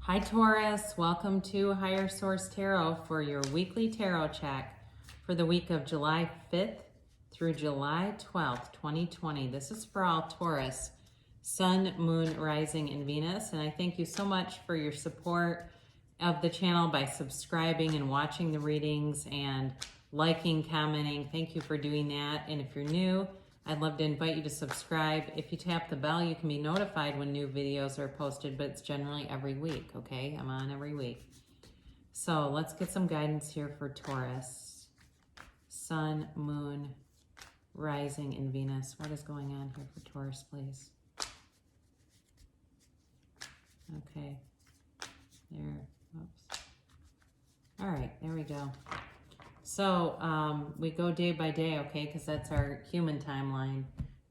Hi Taurus, welcome to Higher Source Tarot for your weekly tarot check for the week of July 5th through July 12th, 2020. This is for all Taurus, Sun, Moon, Rising, and Venus. And I thank you so much for your support of the channel by subscribing and watching the readings and liking, commenting. Thank you for doing that. And if you're new, I'd love to invite you to subscribe. If you tap the bell, you can be notified when new videos are posted, but it's generally every week, okay? I'm on every week. So let's get some guidance here for Taurus. Sun, Moon, Rising, and Venus. What is going on here for Taurus, please? Okay. There. Oops. All right, there we go. So we go day by day, okay, because that's our human timeline.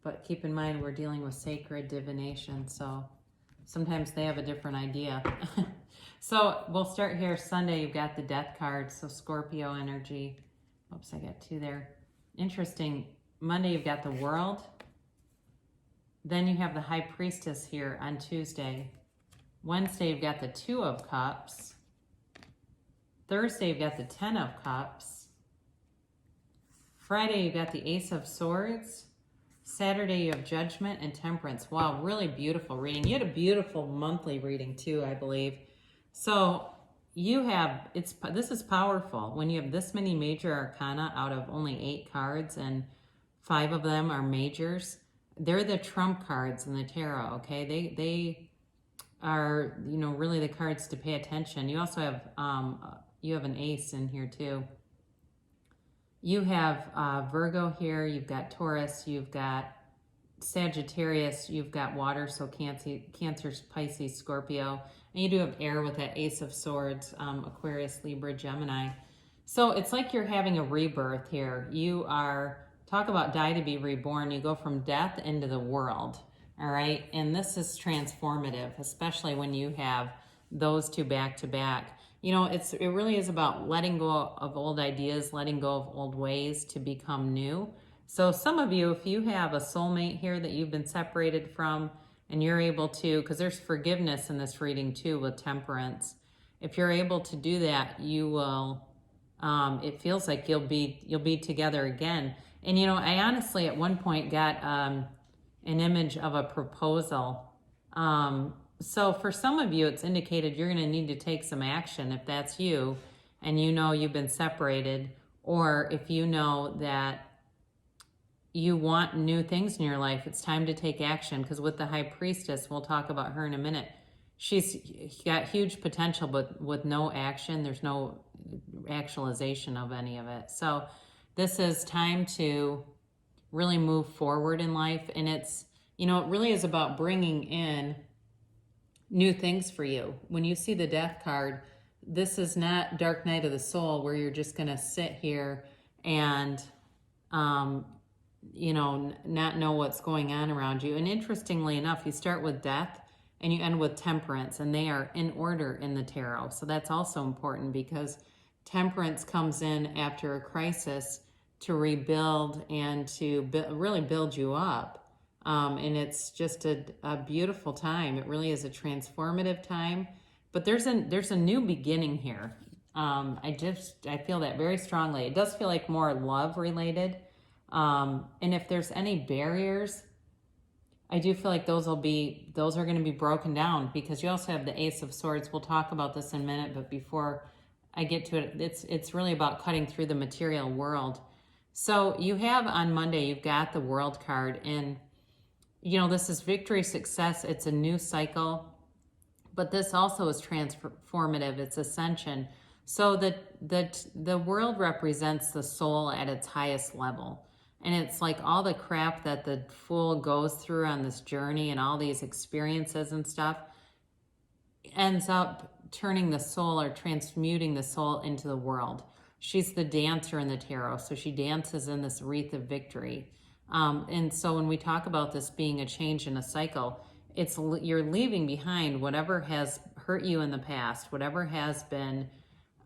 But keep in mind, we're dealing with sacred divination, so sometimes they have a different idea. So we'll start here. Sunday, you've got the Death card, so Scorpio energy. Oops, I got two there. Interesting. Monday, you've got the World. Then you have the High Priestess here on Tuesday. Wednesday, you've got the Two of Cups. Thursday, you've got the Ten of Cups. Friday, you've got the Ace of Swords. Saturday, you have Judgment and Temperance. Wow, really beautiful reading. You had a beautiful monthly reading too, I believe. So you have, this is powerful. When you have this many major arcana out of only 8 cards and 5 of them are majors, they're the trump cards in the tarot, okay? They are, you know, really the cards to pay attention. You also have, you have an ace in here too. You have Virgo here, you've got Taurus, you've got Sagittarius, you've got water, so Cancer, Pisces, Scorpio, and you do have air with that Ace of Swords, Aquarius, Libra, Gemini. So it's like you're having a rebirth here. You are, talk about die to be reborn, you go from death into the world, all right? And this is transformative, especially when you have those two back to back. You know, it really is about letting go of old ideas, letting go of old ways to become new. So some of you, if you have a soulmate here that you've been separated from and you're able to, because there's forgiveness in this reading too with Temperance. If you're able to do that, you will, it feels like you'll be together again. And you know, I honestly at one point got an image of a proposal. So for some of you, it's indicated you're going to need to take some action if that's you and you know you've been separated, or if you know that you want new things in your life, it's time to take action. Because with the High Priestess, we'll talk about her in a minute, she's got huge potential, but with no action, there's no actualization of any of it. So this is time to really move forward in life. And it's, you know, it really is about bringing in new things for you. When you see the Death card, this is not Dark Night of the Soul where you're just going to sit here and, you know, not know what's going on around you. And interestingly enough, you start with Death and you end with Temperance, and they are in order in the tarot. So that's also important because Temperance comes in after a crisis to rebuild and to really build you up. And it's just a beautiful time. It really is a transformative time, but there's a new beginning here. I feel that very strongly. It does feel like more love related. And if there's any barriers, I do feel like those are going to be broken down, because you also have the Ace of Swords. We'll talk about this in a minute, but before I get to it, it's really about cutting through the material world. So you have on Monday, you've got the World card, and you know, this is victory, success. It's a new cycle, but this also is transformative. It's ascension. So the world represents the soul at its highest level. And it's like all the crap that the Fool goes through on this journey and all these experiences and stuff ends up turning the soul or transmuting the soul into the world. She's the dancer in the tarot. So she dances in this wreath of victory. And so when we talk about this being a change in a cycle, you're leaving behind whatever has hurt you in the past, whatever has been,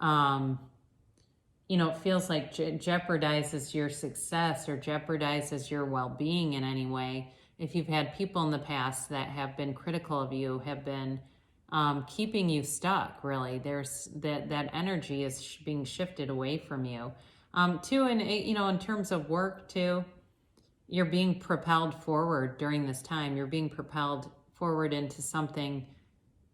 you know, it feels like jeopardizes your success or jeopardizes your well-being in any way. If you've had people in the past that have been critical of you, have been keeping you stuck, really. There's that energy is being shifted away from you. Too, and in terms of work too, you're being propelled forward during this time. You're being propelled forward into something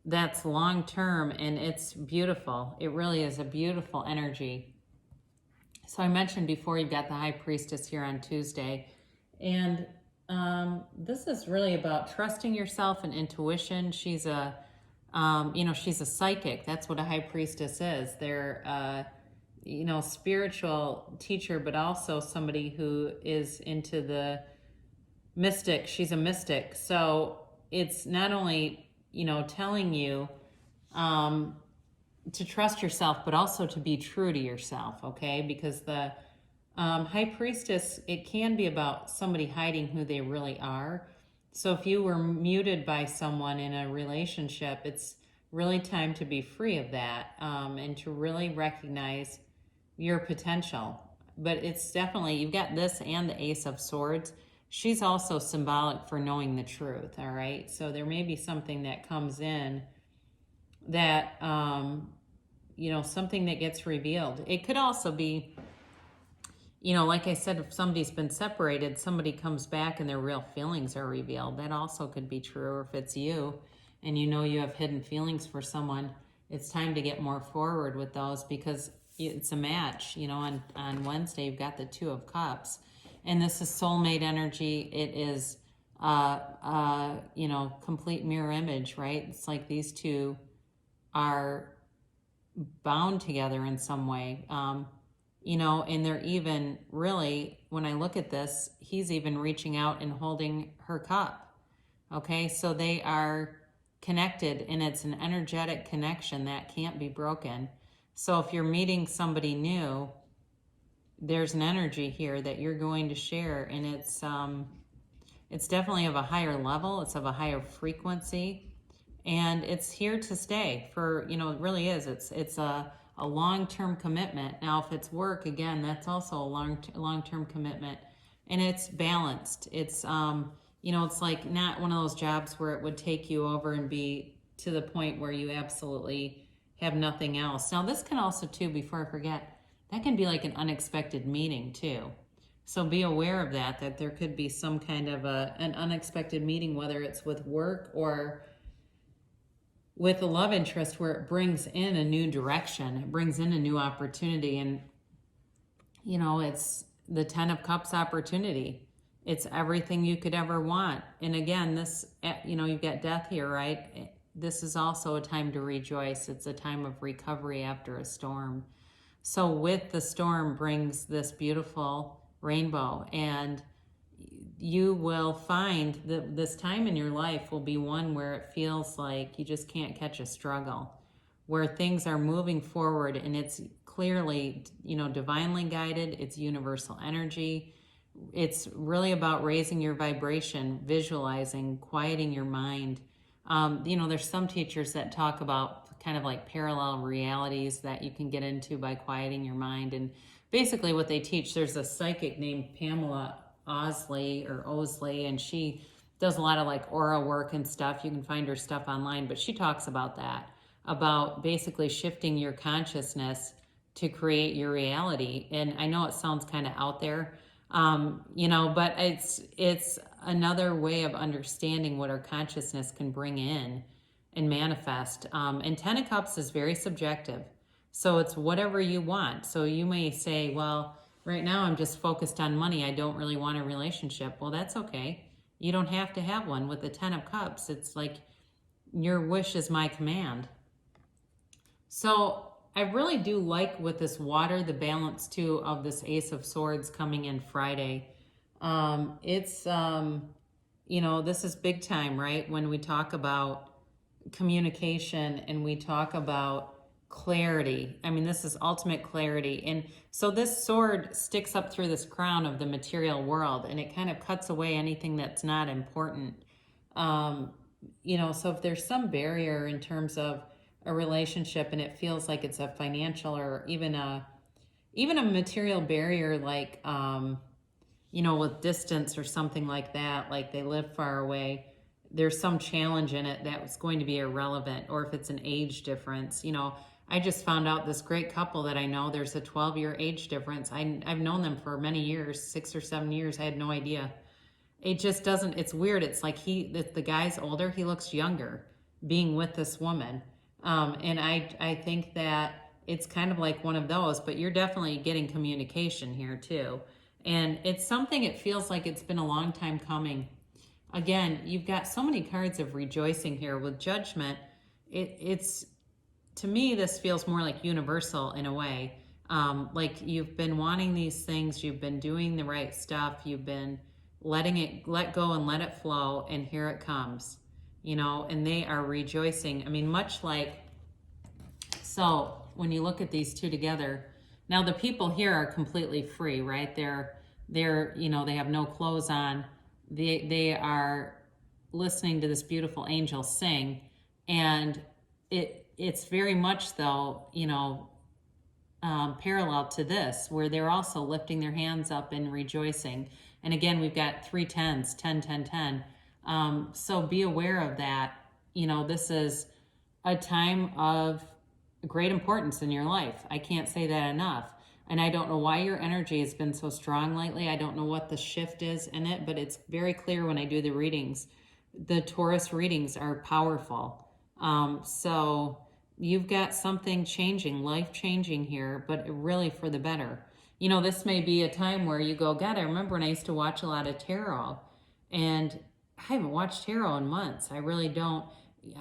that's long term, and it's beautiful. It really is a beautiful energy. So I mentioned before, you've got the High Priestess here on Tuesday, and this is really about trusting yourself and intuition. She's she's a psychic. That's what a High Priestess is. They're spiritual teacher, but also somebody who is into the mystic. She's a mystic. So it's not only, telling you to trust yourself, but also to be true to yourself, okay? Because the High Priestess, it can be about somebody hiding who they really are. So if you were muted by someone in a relationship, it's really time to be free of that, and to really recognize your potential. But it's definitely, you've got this and the Ace of Swords. She's also symbolic for knowing the truth, all right? So there may be something that comes in that, something that gets revealed. It could also be, like I said, if somebody's been separated, somebody comes back and their real feelings are revealed. That also could be true. Or if it's you and you have hidden feelings for someone, it's time to get more forward with those, because it's a match. On Wednesday, you've got the Two of Cups, and this is soulmate energy. It is, complete mirror image, right? It's like these two are bound together in some way, and they're even really, when I look at this, he's even reaching out and holding her cup. Okay, so they are connected, and it's an energetic connection that can't be broken. So if you're meeting somebody new, there's an energy here that you're going to share, and it's definitely of a higher level. It's of a higher frequency, and it's here to stay for, it really is. It's a long-term commitment. Now, if it's work, again, that's also a long-term commitment, and it's balanced. It's, it's like not one of those jobs where it would take you over and be to the point where you absolutely have nothing else. Now, this can also, too, before I forget, that can be like an unexpected meeting, too. So be aware of that there could be some kind of an unexpected meeting, whether it's with work or with a love interest, where it brings in a new direction. It brings in a new opportunity. And, it's the Ten of Cups opportunity. It's everything you could ever want. And again, this, you've got death here, right? This is also a time to rejoice. It's a time of recovery after a storm. So with the storm brings this beautiful rainbow, and you will find that this time in your life will be one where it feels like you just can't catch a struggle, where things are moving forward, and it's clearly, divinely guided. It's universal energy. It's really about raising your vibration, visualizing, quieting your mind. There's some teachers that talk about kind of like parallel realities that you can get into by quieting your mind. And basically what they teach, there's a psychic named Pamela Osley, and she does a lot of like aura work and stuff. You can find her stuff online, but she talks about that, about basically shifting your consciousness to create your reality. And I know it sounds kind of out there, but it's another way of understanding what our consciousness can bring in and manifest. And Ten of Cups is very subjective. So it's whatever you want. So you may say, well, right now I'm just focused on money. I don't really want a relationship. Well, that's okay. You don't have to have one. With the Ten of Cups, it's like your wish is my command. So I really do like with this water, the balance too of this Ace of Swords coming in Friday. It's, this is big time, right? When we talk about communication and we talk about clarity. I mean, this is ultimate clarity. And so this sword sticks up through this crown of the material world, and it kind of cuts away anything that's not important. So if there's some barrier in terms of a relationship and it feels like it's a financial or even a material barrier, like, with distance or something like that, like they live far away, there's some challenge in it that was going to be irrelevant, or if it's an age difference. I just found out this great couple that I know, there's a 12-year age difference. I've known them for many years, 6 or 7 years. I had no idea. It just doesn't, it's weird. It's like the guy's older, he looks younger being with this woman. And I think that it's kind of like one of those, but you're definitely getting communication here too. And it's something, it feels like it's been a long time coming. Again, you've got so many cards of rejoicing here with Judgment. It's, to me, this feels more like universal in a way. Like you've been wanting these things, you've been doing the right stuff, you've been letting it let go and let it flow, and here it comes, and they are rejoicing. I mean, much like, so when you look at these two together, now the people here are completely free, right? They're they have no clothes on. They are listening to this beautiful angel sing, and it's very much though, parallel to this, where they're also lifting their hands up and rejoicing. And again, we've got 3 10s, 10, 10, 10. So be aware of that. This is a time of great importance in your life. I can't say that enough. And I don't know why your energy has been so strong lately. I don't know what the shift is in it, but it's very clear when I do the readings. The Taurus readings are powerful. So you've got something changing, life changing here, but really for the better. This may be a time where you go, God, I remember when I used to watch a lot of tarot, and I haven't watched tarot in months. I really don't.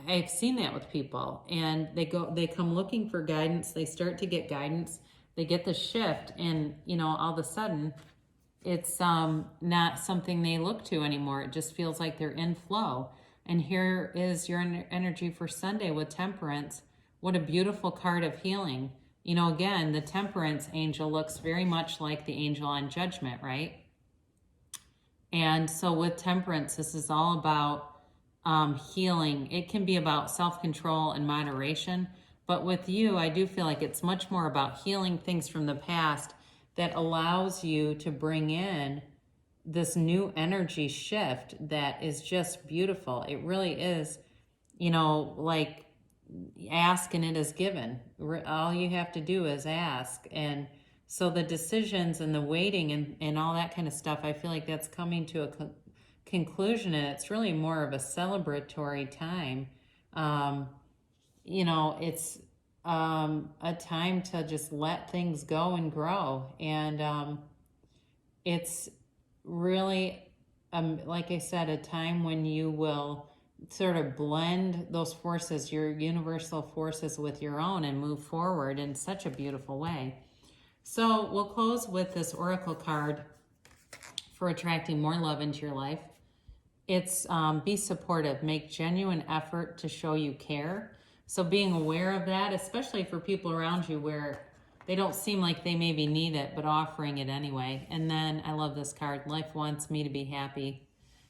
I've seen that with people, and they come looking for guidance. They start to get guidance. They get the shift, and all of a sudden it's not something they look to anymore. It just feels like they're in flow. And here is your energy for Sunday with Temperance. What a beautiful card of healing. Again, the Temperance angel looks very much like the angel on Judgment, right? And so with Temperance, this is all about healing. It can be about self-control and moderation. But with you, I do feel like it's much more about healing things from the past that allows you to bring in this new energy shift that is just beautiful. It really is, like ask and it is given. All you have to do is ask. And so the decisions and the waiting and all that kind of stuff, I feel like that's coming to a conclusion, and it's really more of a celebratory time. It's a time to just let things go and grow. And it's really, like I said, a time when you will sort of blend those forces, your universal forces, with your own, and move forward in such a beautiful way. So we'll close with this oracle card for attracting more love into your life. It's be supportive, make genuine effort to show you care. So being aware of that, especially for people around you where they don't seem like they maybe need it, but offering it anyway. And then I love this card, life wants me to be happy.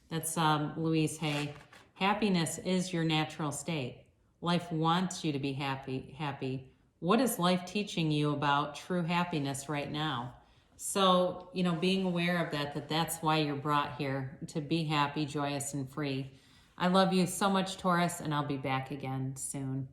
That's Louise Hay. Happiness is your natural state. Life wants you to be happy. What is life teaching you about true happiness right now? So, being aware of that's why you're brought here, to be happy, joyous, and free. I love you so much, Taurus, and I'll be back again soon.